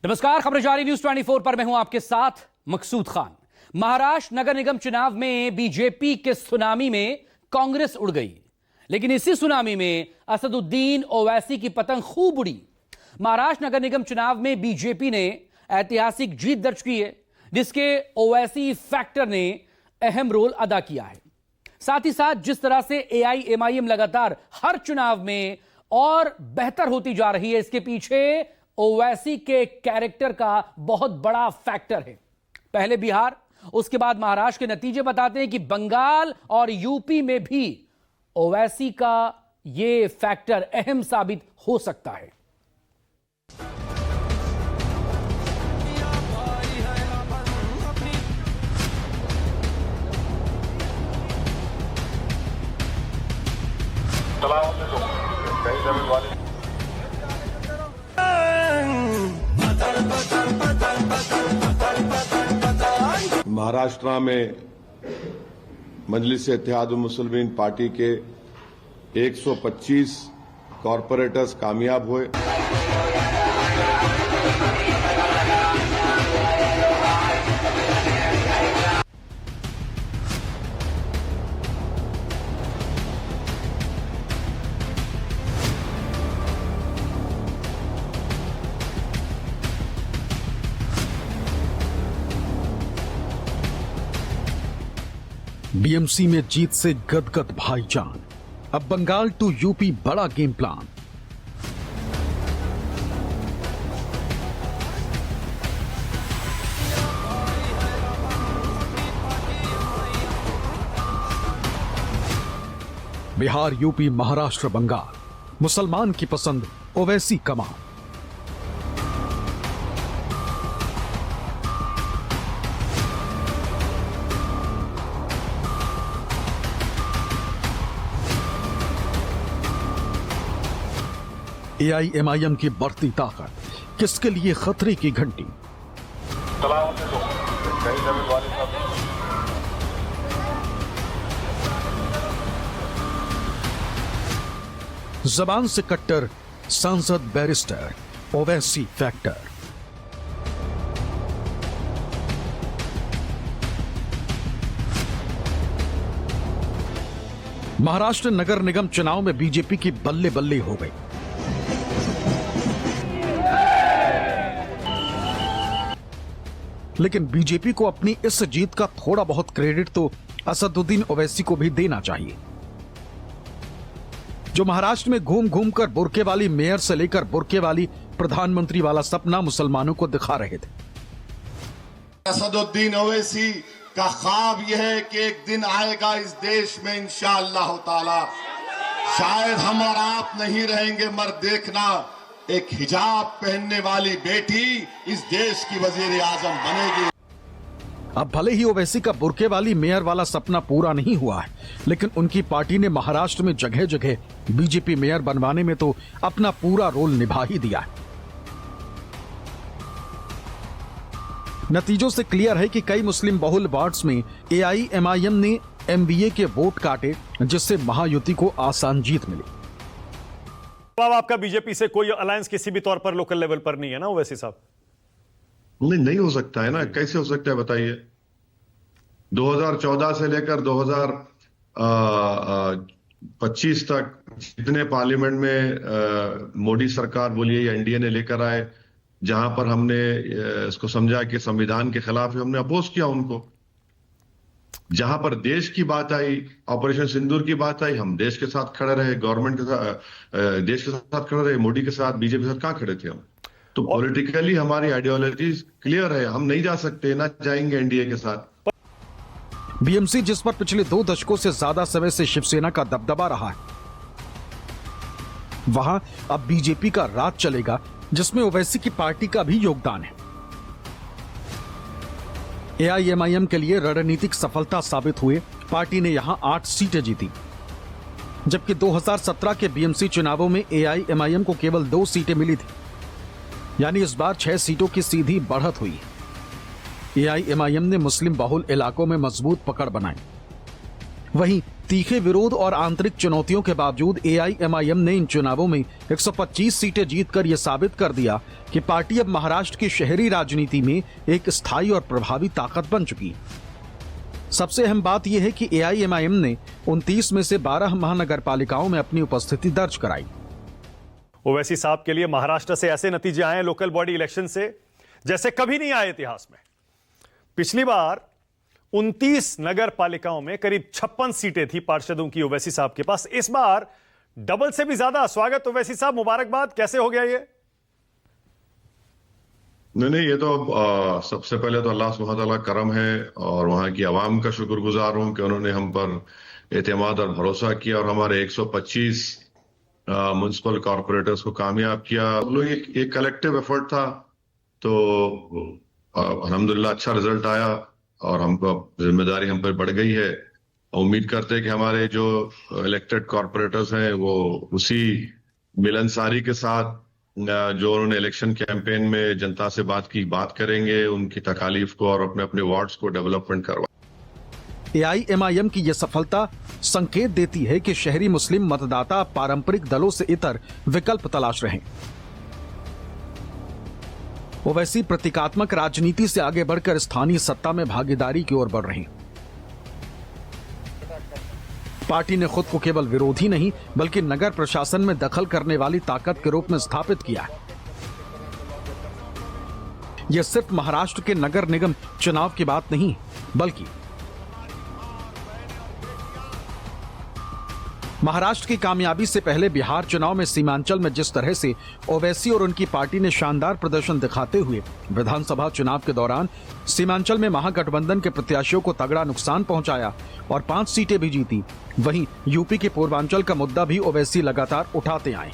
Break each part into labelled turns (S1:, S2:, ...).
S1: नमस्कार, खबरें जारी न्यूज 24 पर मैं हूं आपके साथ मकसूद खान। महाराष्ट्र नगर निगम चुनाव में बीजेपी के सुनामी में कांग्रेस उड़ गई, लेकिन इसी सुनामी में असदुद्दीन ओवैसी की पतंग खूब उड़ी। महाराष्ट्र नगर निगम चुनाव में बीजेपी ने ऐतिहासिक जीत दर्ज की है, जिसके ओवैसी फैक्टर ने अहम रोल अदा किया है। साथ ही साथ जिस तरह से एआईएमआईएम लगातार हर चुनाव में और बेहतर होती जा रही है, इसके पीछे ओवैसी के कैरेक्टर का बहुत बड़ा फैक्टर है। पहले बिहार, उसके बाद महाराष्ट्र के नतीजे बताते हैं कि बंगाल और यूपी में भी ओवैसी का यह फैक्टर अहम साबित हो सकता है।
S2: महाराष्ट्र में मजलिस-ए-इत्तेहादुल मुस्लिमीन पार्टी के 125 कॉरपोरेटर्स कामयाब हुए।
S3: बीएमसी में जीत से गदगद भाईजान। अब बंगाल टू यूपी बड़ा game plan. Bihar, UP, Maharashtra, Bengal, मुसलमान की पसंद ओवैसी कमान। एआईएमआईएम की बढ़ती ताकत, किसके लिए खतरे की घंटी। जबान से कट्टर सांसद बैरिस्टर ओवैसी फैक्टर। महाराष्ट्र नगर निगम चुनाव में बीजेपी की बल्ले बल्ले हो गई। लेकिन बीजेपी को अपनी इस जीत का थोड़ा बहुत क्रेडिट तो असदुद्दीन ओवैसी को भी देना चाहिए, जो महाराष्ट्र में घूम घूम कर बुर्के वाली मेयर से लेकर बुर्के वाली प्रधानमंत्री वाला सपना मुसलमानों को दिखा रहे थे।
S4: असदुद्दीन ओवैसी का ख्वाब यह है कि एक दिन आएगा इस देश में इंशाअल्लाह ताला, शायद हम और आप नहीं रहेंगे मगर देखना, एक हिजाब पहनने वाली बेटी इस देश की वजीर आजम बनेगी।
S3: अब भले ही ओवैसी का बुर्के वाली मेयर वाला सपना पूरा नहीं हुआ है, लेकिन उनकी पार्टी ने महाराष्ट्र में जगह जगह बीजेपी मेयर बनवाने में तो अपना पूरा रोल निभा ही दिया है। नतीजों से क्लियर है कि कई मुस्लिम बहुल वार्ड्स में एआईएमआईएम ने एमवीए के वोट काटे, जिससे महायुति को आसान जीत मिली।
S5: अब आपका बीजेपी से कोई अलायंस किसी भी तौर पर लोकल लेवल पर नहीं है ना ओवैसी साहब?
S2: नहीं हो सकता है ना, कैसे हो सकता है बताइए। 2014 से लेकर 2025 तक जितने पार्लियामेंट में मोदी सरकार बोलिए या एनडीए ने लेकर आए, जहां पर हमने इसको समझा कि संविधान के खिलाफ है, हमने अपोज किया उनको। जहां पर देश की बात आई, ऑपरेशन सिंदूर की बात आई, हम देश के साथ खड़े रहे, गवर्नमेंट के साथ, देश के साथ खड़े रहे, मोदी के साथ, बीजेपी के साथ कहां खड़े थे हम? तो पॉलिटिकली हमारी आइडियोलॉजी क्लियर है, हम नहीं जा सकते, ना जाएंगे एनडीए के साथ।
S3: बीएमसी, जिस पर पिछले 2 दशकों से ज्यादा समय से शिवसेना का दबदबा रहा है, वहां अब बीजेपी का राज चलेगा, जिसमें ओवैसी की पार्टी का भी योगदान है। एआईएमआईएम के लिए रणनीतिक सफलता साबित हुए पार्टी ने यहां 8 सीटें जीती, जबकि 2017 के बीएमसी चुनावों में एआईएमआईएम को केवल 2 सीटें मिली थी, यानी इस बार 6 सीटों की सीधी बढ़त हुई। एआईएमआईएम ने मुस्लिम बहुल इलाकों में मजबूत पकड़ बनाई, वहीं तीखे विरोध और आंतरिक चुनौतियों के बावजूद एआईएमआईएम ने इन चुनावों में 125 सीटें जीतकर यह साबित कर दिया कि पार्टी अब महाराष्ट्र की शहरी राजनीति में एक स्थायी और प्रभावी ताकत बन चुकी है। सबसे अहम बात यह है कि एआईएमआईएम ने 29 में से 12 महानगर पालिकाओं में अपनी उपस्थिति दर्ज कराई।
S5: ओवैसी साहब के लिए महाराष्ट्र से ऐसे नतीजे आए लोकल बॉडी इलेक्शन से जैसे कभी नहीं आए इतिहास में। पिछली बार 29 नगर पालिकाओं में करीब 56 सीटें थी पार्षदों की ओवैसी साहब के पास। इस बार डबल से भी ज्यादा। स्वागत ओवैसी साहब, मुबारकबाद। कैसे हो गया ये?
S2: नहीं, ये तो सबसे पहले तो अल्लाह सुब्हानहू तआला करम है और वहां की आवाम का शुक्रगुजार हूं कि उन्होंने हम पर एतमाद और भरोसा किया और हमारे 125 म्युनिसिपल कॉर्पोरेटर्स को कामयाब किया। हम लोग एक कलेक्टिव एफर्ट था, तो अल्हम्दुलिल्लाह अच्छा रिजल्ट आया और हमको जिम्मेदारी हम पर बढ़ गई है। उम्मीद करते हैं कि हमारे जो इलेक्टेड कॉर्पोरेटर्स हैं वो उसी मिलनसारी के साथ जो उन्होंने इलेक्शन कैंपेन में जनता से बात करेंगे, उनकी तकालीफ को और अपने अपने वार्ड्स को डेवलपमेंट करवा।
S3: एआईएमआईएम की यह सफलता संकेत देती है कि शहरी मुस्लिम मतदाता पारंपरिक दलों से इतर विकल्प तलाश रहे हैं। ओवैसी प्रतीकात्मक राजनीति से आगे बढ़कर स्थानीय सत्ता में भागीदारी की ओर बढ़ रहे हैं। पार्टी ने खुद को केवल विरोधी नहीं बल्कि नगर प्रशासन में दखल करने वाली ताकत के रूप में स्थापित किया है। यह सिर्फ महाराष्ट्र के नगर निगम चुनाव की बात नहीं, बल्कि महाराष्ट्र की कामयाबी से पहले बिहार चुनाव में सीमांचल में जिस तरह से ओवैसी और उनकी पार्टी ने शानदार प्रदर्शन दिखाते हुए विधानसभा चुनाव के दौरान सीमांचल में महागठबंधन के प्रत्याशियों को तगड़ा नुकसान पहुंचाया और 5 सीटें भी जीती, वहीं यूपी के पूर्वांचल का मुद्दा भी ओवैसी लगातार उठाते आए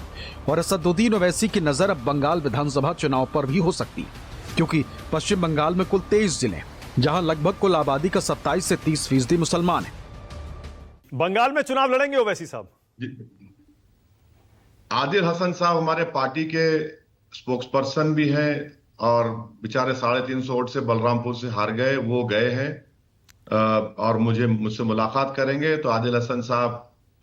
S3: और असदुद्दीन ओवैसी की नजर अब बंगाल विधानसभा चुनाव पर भी हो सकती है, क्योंकि पश्चिम बंगाल में कुल 23 जिले जहां लगभग कुल आबादी का 27 से 30% मुसलमान है।
S5: बंगाल में चुनाव लड़ेंगे ओवैसी साहब?
S2: आदिल हसन साहब हमारे पार्टी के स्पोक्सपर्सन भी हैं और बेचारे 350 वोट से बलरामपुर से हार गए, वो गए हैं और मुझसे मुलाकात करेंगे। तो आदिल हसन साहब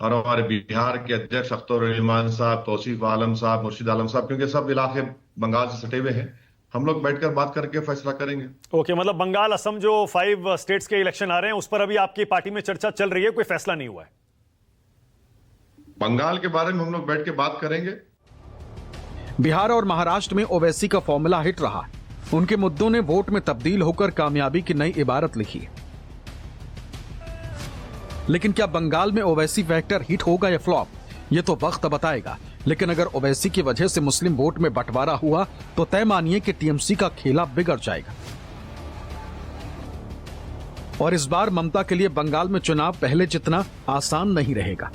S2: और हमारे बिहार के अध्यक्ष अख्तर रहमान साहब, तौसीफ आलम साहब, मुर्शिद आलम साहब, क्योंकि सब इलाके बंगाल से सटे हुए हैं, हम लोग बैठकर बात करके फैसला करेंगे।
S5: ओके, मतलब बंगाल, असम जो 5 स्टेट्स के इलेक्शन आ रहे हैं उस पर अभी आपकी पार्टी में चर्चा चल रही है, कोई फैसला नहीं हुआ है?
S2: बंगाल के बारे में हम लोग बैठ के बात करेंगे।
S3: बिहार और महाराष्ट्र में ओवैसी का फॉर्मूला हिट रहा। उनके मुद्दों ने वोट में तब्दील होकर कामयाबी की नई इबारत लिखी है। लेकिन क्या बंगाल में ओवैसी फैक्टर हिट होगा या फ्लॉप, ये तो वक्त बताएगा। लेकिन अगर ओवैसी की वजह से मुस्लिम वोट में बंटवारा हुआ तो तय मानिए कि टीएमसी का खेला बिगड़ जाएगा। और इस बार ममता के लिए बंगाल में चुनाव पहले जितना आसान नहीं रहेगा।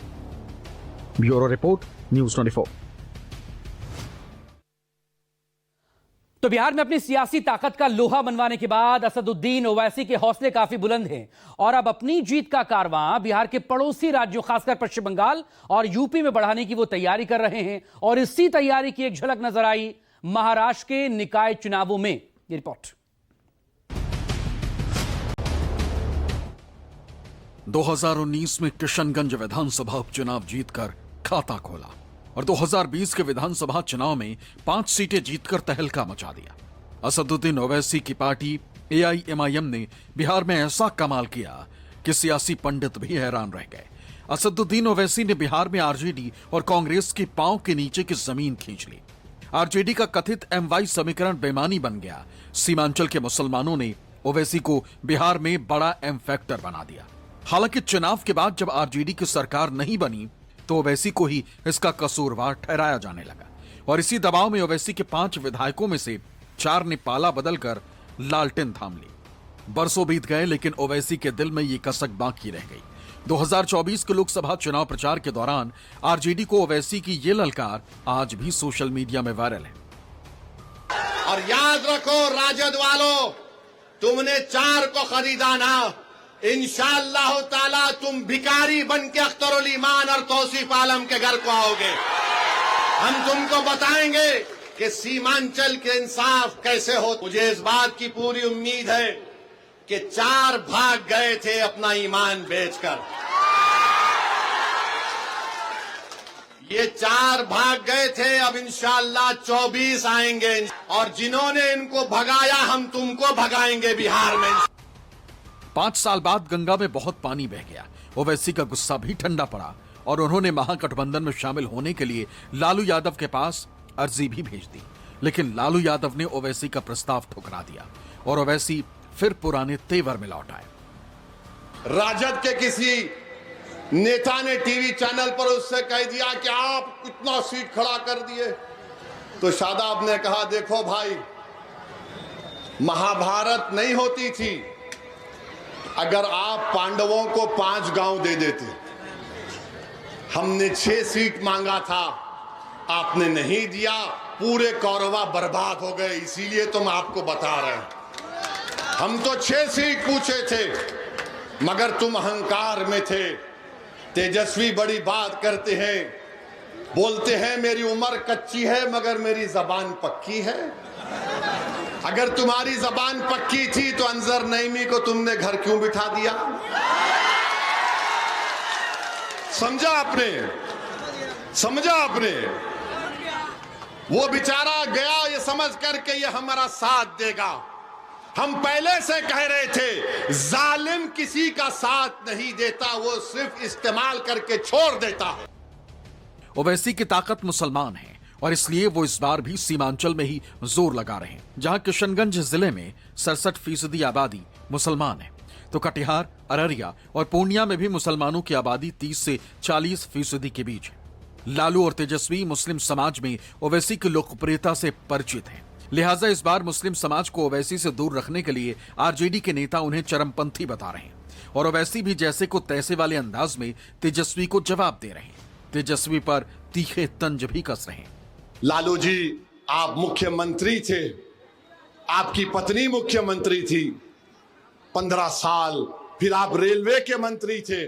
S3: Bureau report, news 24।
S1: तो बिहार में अपनी सियासी ताकत का लोहा मनवाने के बाद असदुद्दीन ओवैसी के हौसले काफी बुलंद हैं और अब अपनी जीत का कारवां बिहार के पड़ोसी राज्यों खासकर पश्चिम बंगाल और यूपी में बढ़ाने की वो तैयारी कर रहे हैं। और इसी तैयारी की एक झलक नजर आई महाराष्ट्र के निकाय चुनावों में। ये रिपोर्ट।
S3: 2019 में किशनगंज विधानसभा उपचुनाव जीतकर खाता खोला और 2020 के विधानसभा चुनाव में 5 सीटें जीतकर तहलका मचा दिया। असदुद्दीन ओवैसी की पार्टी एआईएमआईएम ने बिहार में ऐसा कमाल किया कि सियासी पंडित भी हैरान रह गए। असदुद्दीन ओवैसी ने बिहार में आरजेडी और कांग्रेस के पांव के नीचे की जमीन खींच ली। आरजेडी का कथित MY समीकरण बेमानी बन गया। सीमांचल के मुसलमानों ने ओवैसी को बिहार में बड़ा M फैक्टर बना दिया। हालांकि चुनाव के बाद जब आरजेडी की सरकार नहीं बनी तो ओवैसी को ही इसका कसूरवार ठहराया जाने लगा और इसी दबाव में ओवैसी के 5 विधायकों में से 4 ने पाला बदलकर लालटेन थाम ली। बरसों बीत गए लेकिन ओवैसी के दिल में ये कसक बाकी रह गई। 2024 के लोकसभा चुनाव प्रचार के दौरान आरजेडी को ओवैसी की ये ललकार आज भी सोशल मीडिया में वायरल है।
S4: और याद रखो राजद वालों, तुमने 4 को खरीदा ना, इंशाअल्लाह ताला तुम भिखारी बन के अख्तरुल ईमान और तौसीफ आलम के घर को आओगे। हम तुमको बताएंगे कि सीमांचल के इंसाफ कैसे हो। मुझे इस बात की पूरी उम्मीद है कि 4 भाग गए थे अपना ईमान बेचकर। ये 4 भाग गए थे, अब इंशाअल्लाह 24 आएंगे और जिन्होंने इनको भगाया हम तुमको भगाएंगे बिहार में।
S3: 5 साल बाद गंगा में बहुत पानी बह गया। ओवैसी का गुस्सा भी ठंडा पड़ा और उन्होंने महागठबंधन में शामिल होने के लिए लालू यादव के पास अर्जी भी भेज दी, लेकिन लालू यादव ने ओवैसी का प्रस्ताव ठुकरा दिया और ओवैसी फिर पुराने तेवर में लौट आए।
S4: राजद के किसी नेता ने टीवी चैनल पर उससे कह दिया कि आप कितना सीट खड़ा कर दिए, तो शादाब ने कहा देखो भाई, महाभारत नहीं होती थी अगर आप पांडवों को 5 गांव दे देते। हमने 6 सीट मांगा था, आपने नहीं दिया, पूरे कौरवा बर्बाद हो गए, इसीलिए तुम आपको बता रहे हैं। हम तो 6 सीट पूछे थे मगर तुम अहंकार में थे। तेजस्वी बड़ी बात करते हैं, बोलते हैं मेरी उम्र कच्ची है मगर मेरी जबान पक्की है। अगर तुम्हारी जबान पक्की थी तो अंजर नईमी को तुमने घर क्यों बिठा दिया? समझा आपने? समझा आपने? वो बेचारा गया ये समझ करके ये हमारा साथ देगा। हम पहले से कह रहे थे जालिम किसी का साथ नहीं देता, वो सिर्फ इस्तेमाल करके छोड़ देता है।
S3: ओवैसी की ताकत मुसलमान है और इसलिए वो इस बार भी सीमांचल में ही जोर लगा रहे हैं, जहां किशनगंज जिले में 67% आबादी मुसलमान है, तो कटिहार, अररिया और पूर्णिया में भी मुसलमानों की आबादी 30 से 40% के बीच है। लालू और तेजस्वी मुस्लिम समाज में ओवैसी की लोकप्रियता से परिचित हैं, लिहाजा इस बार मुस्लिम समाज को ओवैसी से दूर रखने के लिए आरजेडी के नेता उन्हें चरमपंथी बता रहे हैं और ओवैसी भी जैसे को तैसे वाले अंदाज में तेजस्वी को जवाब दे रहे हैं। तेजस्वी पर तीखे तंज भी कस रहे हैं।
S4: लालू जी, आप मुख्यमंत्री थे, आपकी पत्नी मुख्यमंत्री थी 15 साल, फिर आप रेलवे के मंत्री थे,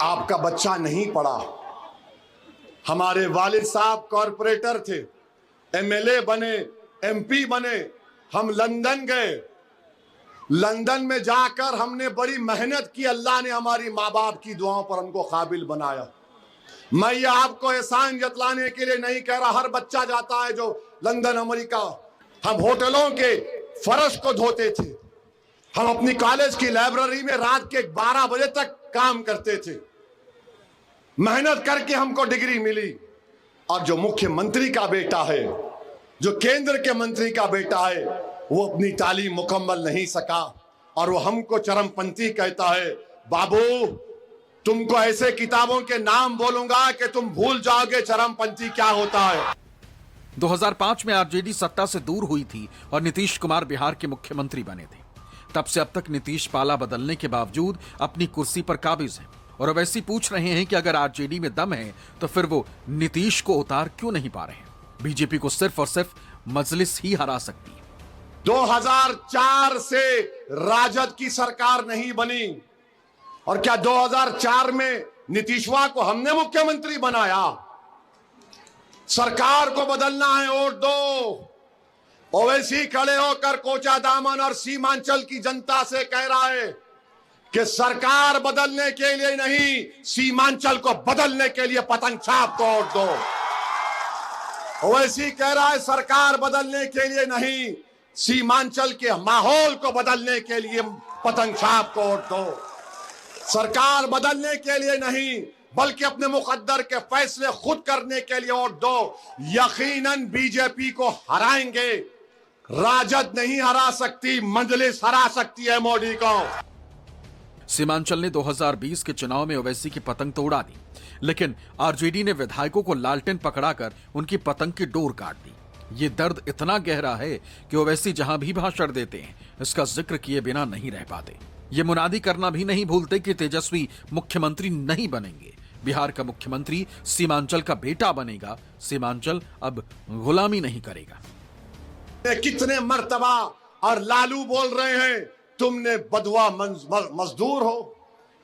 S4: आपका बच्चा नहीं पढ़ा। हमारे वालिद साहब कॉरपोरेटर थे, एमएलए बने, एमपी बने। हम लंदन गए, लंदन में जाकर हमने बड़ी मेहनत की, अल्लाह ने हमारी माँ बाप की दुआओं पर हमको काबिल बनाया। मैं ये आपको एहसान जतलाने के लिए नहीं कह रहा, हर बच्चा जाता है जो लंदन अमेरिका। हम होटलों के फर्श को धोते थे, हम अपनी कॉलेज की लाइब्रेरी में रात के 12 बजे तक काम करते थे, मेहनत करके हमको डिग्री मिली। और जो मुख्यमंत्री का बेटा है, जो केंद्र के मंत्री का बेटा है, वो अपनी तालीम मुकम्मल नहीं सका और वो हमको चरमपंथी कहता है। बाबू, तुमको ऐसे किताबों के नाम बोलूंगा कि तुम भूल जाओगे चरमपंथी क्या होता है।
S3: 2005 में आरजेडी सत्ता से दूर हुई थी और नीतीश कुमार बिहार के मुख्यमंत्री बने थे। तब से अब तक नीतीश पाला बदलने के बावजूद अपनी कुर्सी पर काबिज हैं और ओवैसी पूछ रहे हैं कि अगर आरजेडी में दम है तो फिर वो नीतीश को उतार क्यों नहीं पा रहे हैं। बीजेपी को सिर्फ और सिर्फ मजलिस ही हरा सकती है।
S4: 2004 से राजद की सरकार नहीं बनी और क्या 2004 में नीतीशवा को हमने मुख्यमंत्री बनाया? सरकार को बदलना है, वोट दो। ओवैसी खड़े होकर कोचा दामन और सीमांचल की जनता से कह रहा है कि सरकार बदलने के लिए नहीं, सीमांचल को बदलने के लिए पतंग छाप को वोट दो। ओवैसी कह रहा है सरकार बदलने के लिए नहीं, सीमांचल के माहौल को बदलने के लिए पतंग छाप को वोट दो। सरकार बदलने के लिए नहीं बल्कि अपने मुकद्दर के फैसले खुद करने के लिए वोट दो। यकीनन बीजेपी को हराएंगे। राजद नहीं हरा सकती, मजलिस हरा सकती है मोदी को।
S3: सीमांचल ने 2020 के चुनाव में ओवैसी की पतंग तो उड़ा दी, लेकिन आरजेडी ने विधायकों को लालटेन पकड़ाकर उनकी पतंग की डोर काट दी। ये दर्द इतना गहरा है कि ओवैसी जहां भी भाषण देते हैं इसका जिक्र किए बिना नहीं रह पाते। ये मुनादी करना भी नहीं भूलते कि तेजस्वी मुख्यमंत्री नहीं बनेंगे, बिहार का मुख्यमंत्री सीमांचल का बेटा बनेगा। सीमांचल अब गुलामी नहीं करेगा।
S4: कितने मर्तबा और लालू बोल रहे हैं तुमने बदवा मजदूर हो,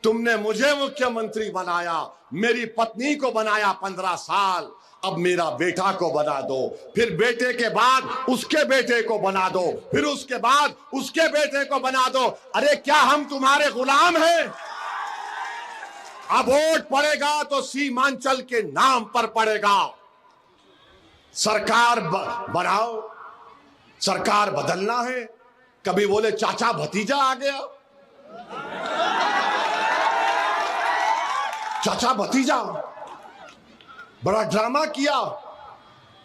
S4: तुमने मुझे मुख्यमंत्री बनाया, मेरी पत्नी को बनाया 15 साल, अब मेरा बेटा को बना दो, फिर बेटे के बाद उसके बेटे को बना दो, फिर उसके बाद उसके बेटे को बना दो। अरे क्या हम तुम्हारे गुलाम हैं? अब वोट पड़ेगा तो सीमांचल के नाम पर पड़ेगा। सरकार बनाओ, सरकार बदलना है। कभी बोले चाचा भतीजा आ गया, चाचा भतीजा, बड़ा ड्रामा किया।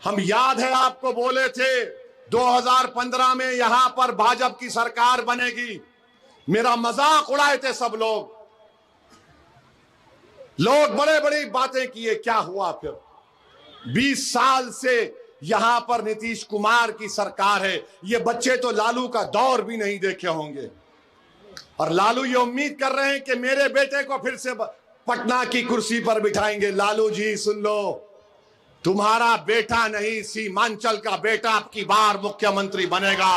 S4: हम याद है आपको बोले थे 2015 में यहां पर भाजपा की सरकार बनेगी, मेरा मजाक उड़ाए थे सब लोग बड़े बड़ी बातें किए। क्या हुआ फिर? 20 साल से यहां पर नीतीश कुमार की सरकार है। ये बच्चे तो लालू का दौर भी नहीं देखे होंगे, और लालू ये उम्मीद कर रहे हैं कि मेरे बेटे को फिर से पटना की कुर्सी पर बिठाएंगे। लालू जी सुन लो, तुम्हारा बेटा नहीं, सीमांचल का बेटा अब की बार मुख्यमंत्री बनेगा।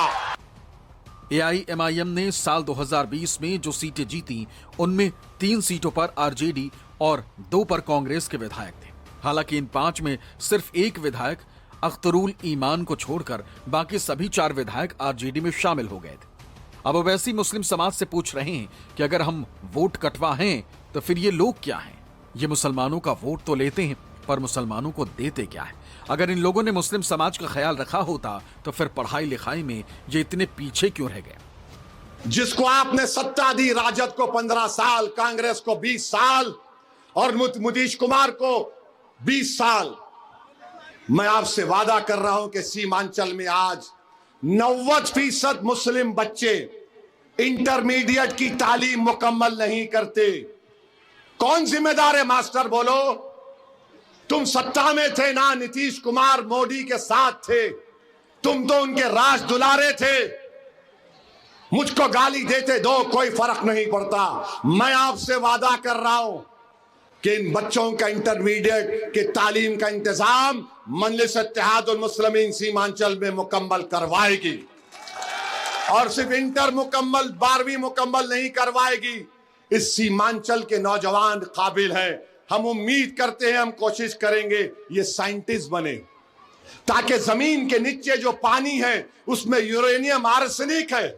S3: एआईएमआईएम ने साल 2020 में जो सीटें जीती, उनमें 3 सीटों पर आरजेडी और 2 पर कांग्रेस के विधायक थे। हालांकि इन 5 में सिर्फ 1 विधायक अख्तरुल ईमान को छोड़कर बाकी सभी 4 विधायक आरजेडी में शामिल हो गए थे। अब ओवैसी मुस्लिम समाज से पूछ रहे हैं कि अगर हम वोट कटवा हैं तो फिर ये लोग क्या हैं? ये मुसलमानों का वोट तो लेते हैं, पर मुसलमानों को देते क्या है? अगर इन लोगों ने मुस्लिम समाज का ख्याल रखा होता तो फिर पढ़ाई लिखाई में ये इतने पीछे क्यों रह गए?
S4: जिसको आपने सत्ता दी, राजद को 15 साल, कांग्रेस को 20 साल और नीतीश कुमार को 20 साल, मैं आपसे वादा कर रहा हूं कि सीमांचल में आज 90% मुस्लिम बच्चे इंटरमीडिएट की तालीम मुकम्मल नहीं करते। कौन जिम्मेदार है मास्टर? बोलो। तुम सत्ता में थे ना, नीतीश कुमार मोदी के साथ थे, तुम तो उनके राज दुलारे थे। मुझको गाली देते दो, कोई फर्क नहीं पड़ता। मैं आपसे वादा कर रहा हूं कि इन बच्चों का इंटरमीडिएट के तालीम का इंतजाम मजलिस इत्तेहादुल मुस्लिमीन सीमांचल में मुकम्मल करवाएगी, और सिर्फ इंटर मुकम्मल, 12वीं मुकम्मल नहीं करवाएगी। इस सीमांचल के नौजवान काबिल हैं। हम उम्मीद करते हैं, हम कोशिश करेंगे ये साइंटिस्ट बने, ताकि जमीन के नीचे जो पानी है उसमें यूरेनियम आर्सेनिक है,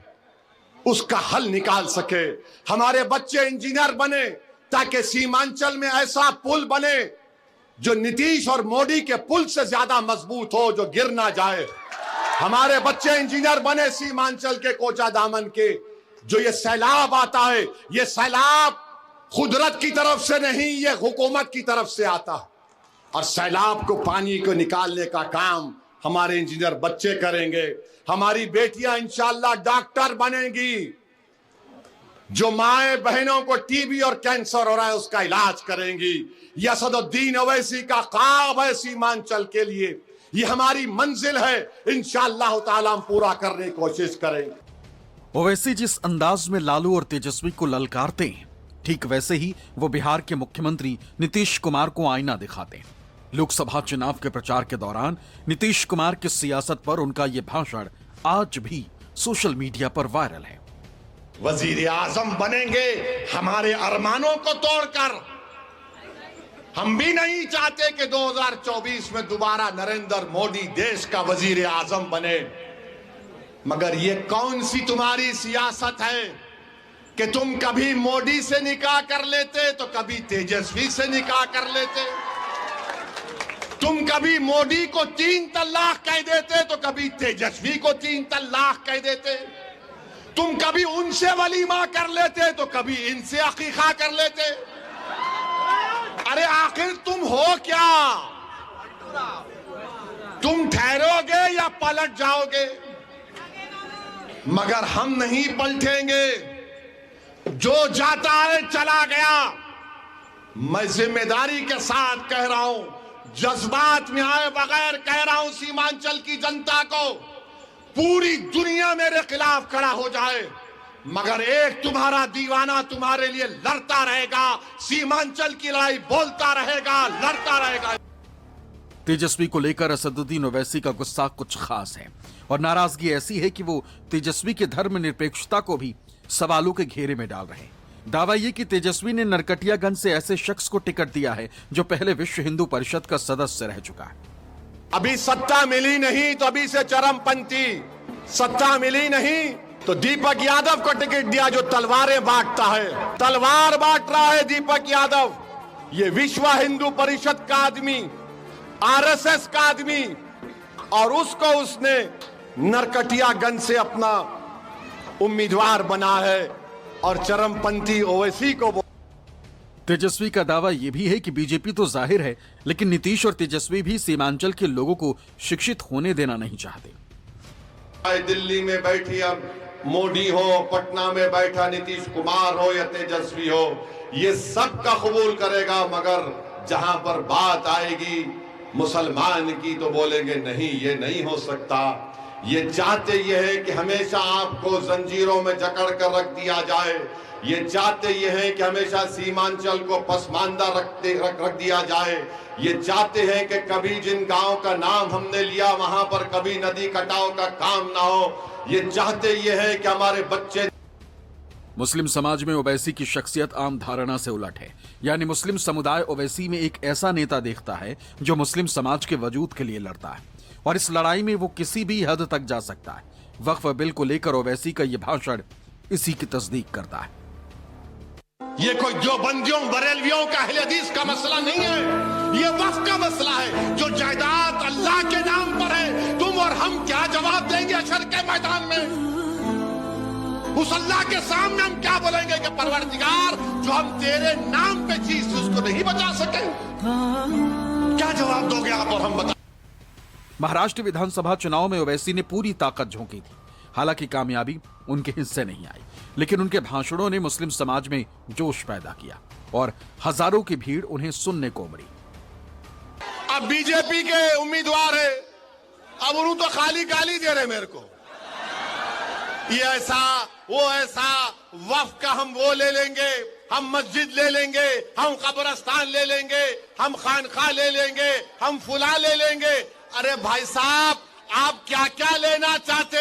S4: उसका हल निकाल सके। हमारे बच्चे इंजीनियर बने, ताकि सीमांचल में ऐसा पुल बने जो नीतीश और मोदी के पुल से ज्यादा मजबूत हो, जो गिर ना जाए। हमारे बच्चे इंजीनियर बने सीमांचल के, कोचा दामन के। जो ये सैलाब आता है, ये सैलाब कुदरत की तरफ से नहीं, ये हुकूमत की तरफ से आता है, और सैलाब को, पानी को निकालने का काम हमारे इंजीनियर बच्चे करेंगे। हमारी बेटियां इंशाअल्लाह डॉक्टर बनेंगी। जो माए बहनों को टीबी और कैंसर हो रहा है उसका इलाज करेंगी। ये असदुद्दीन ओवैसी का ख्वाब है सीमांचल के लिए, ये हमारी मंजिल है। इंशाअल्लाह ताला हम पूरा करने की कोशिश करेंगे।
S3: ओवैसी जिस अंदाज में लालू और तेजस्वी को ललकारते हैं, ठीक वैसे ही वो बिहार के मुख्यमंत्री नीतीश कुमार को आईना दिखाते हैं। लोकसभा चुनाव के प्रचार के दौरान नीतीश कुमार की सियासत पर उनका ये भाषण आज भी सोशल मीडिया पर वायरल है।
S4: वजीर आजम बनेंगे हमारे अरमानों को तोड़कर। हम भी नहीं चाहते कि 2024 में दोबारा नरेंद्र मोदी देश का वजीर आजम बने, मगर ये कौन सी तुम्हारी सियासत है कि तुम कभी मोदी से निकाह कर लेते तो कभी तेजस्वी से निकाह कर लेते। तुम कभी मोदी को 3 तलाक कह देते तो कभी तेजस्वी को 3 तलाक कह देते। तुम कभी उनसे वलीमा कर लेते तो कभी इनसे अकीका कर लेते। अरे आखिर तुम हो क्या? तुम ठहरोगे या पलट जाओगे? मगर हम नहीं पलटेंगे। जो जाता है चला गया। मैं जिम्मेदारी के साथ कह रहा हूं, जज्बात में आए बगैर कह रहा हूं, सीमांचल की जनता को, पूरी दुनिया मेरे खिलाफ खड़ा हो जाए मगर एक तुम्हारा दीवाना तुम्हारे लिए लड़ता रहेगा। सीमांचल की लड़ाई बोलता रहेगा, लड़ता रहेगा।
S3: तेजस्वी को लेकर असदुद्दीन ओवैसी का गुस्सा कुछ खास है और नाराजगी ऐसी है कि वो तेजस्वी के धर्मनिरपेक्षता को भी सवालों के घेरे में डाल रहे हैं। दावा ये कि तेजस्वी ने नरकटियागंज से ऐसे शख्स को टिकट दिया है जो पहले विश्व हिंदू परिषद का सदस्य रह चुका है।
S4: अभी सत्ता मिली नहीं तो अभी से चरमपंथी, सत्ता मिली नहीं तो दीपक यादव को टिकट दिया जो तलवारें बांटता है। तलवार बांट रहा है दीपक यादव। ये विश्व हिंदू परिषद का आदमी, आरएसएस का आदमी, और उसको उसने नरकटियागंज से अपना उम्मीदवार बना है और चरमपंथी ओवैसी को।
S3: तेजस्वी का दावा यह भी है कि बीजेपी तो जाहिर है, लेकिन नीतीश और तेजस्वी भी सीमांचल के लोगों को शिक्षित होने देना नहीं चाहते।
S4: दिल्ली में बैठी अब मोदी हो, पटना में बैठा नीतीश कुमार हो या तेजस्वी हो, ये सब का कबूल करेगा, मगर जहां पर बात आएगी मुसलमान की तो बोलेंगे नहीं, ये नहीं हो सकता। ये चाहते ये है कि हमेशा आपको जंजीरों में जकड़ कर रख दिया जाए, ये चाहते ये हैं कि हमेशा सीमांचल को पसमानदा रख दिया जाए, ये चाहते हैं कि कभी जिन गांव का नाम हमने लिया वहां पर कभी नदी कटाव का काम ना हो, ये चाहते ये हैं कि हमारे बच्चे।
S3: मुस्लिम समाज में ओवैसी की शख्सियत आम धारणा से उलट है, यानी मुस्लिम समुदाय ओवैसी में एक ऐसा नेता देखता है जो मुस्लिम समाज के वजूद के लिए लड़ता है और इस लड़ाई में वो किसी भी हद तक जा सकता है। वक्फ बिल को लेकर ओवैसी का यह भाषण इसी की तस्दीक करता है।
S4: ये कोई जो बंदियों बरेलवियों का अहले हदीस का मसला नहीं है, ये वक्फ का मसला है। जो जायदाद अल्लाह के नाम पर है, तुम और हम क्या जवाब देंगे हशर के मैदान में? उस अल्लाह के सामने हम क्या बोलेंगे कि परवरदिगार, जो हम तेरे नाम पे चीज उसको नहीं बचा सके? क्या जवाब दोगे आप और हम बता?
S3: महाराष्ट्र विधानसभा चुनाव में ओवैसी ने पूरी ताकत झोंकी थी, हालांकि कामयाबी उनके हिस्से नहीं आई, लेकिन उनके भाषणों ने मुस्लिम समाज में जोश पैदा किया और हजारों की भीड़ उन्हें सुनने को उमड़ी।
S4: अब बीजेपी के उम्मीदवार है, अब उन्होंने तो खाली गाली दे रहे मेरे को, ये ऐसा वो ऐसा, वक्फ का हम वो ले लेंगे, हम मस्जिद ले लेंगे, हम कब्रिस्तान ले लेंगे, हम खानका ले लेंगे, हम फुला ले लेंगे। अरे भाई साहब, आप क्या क्या लेना चाहते?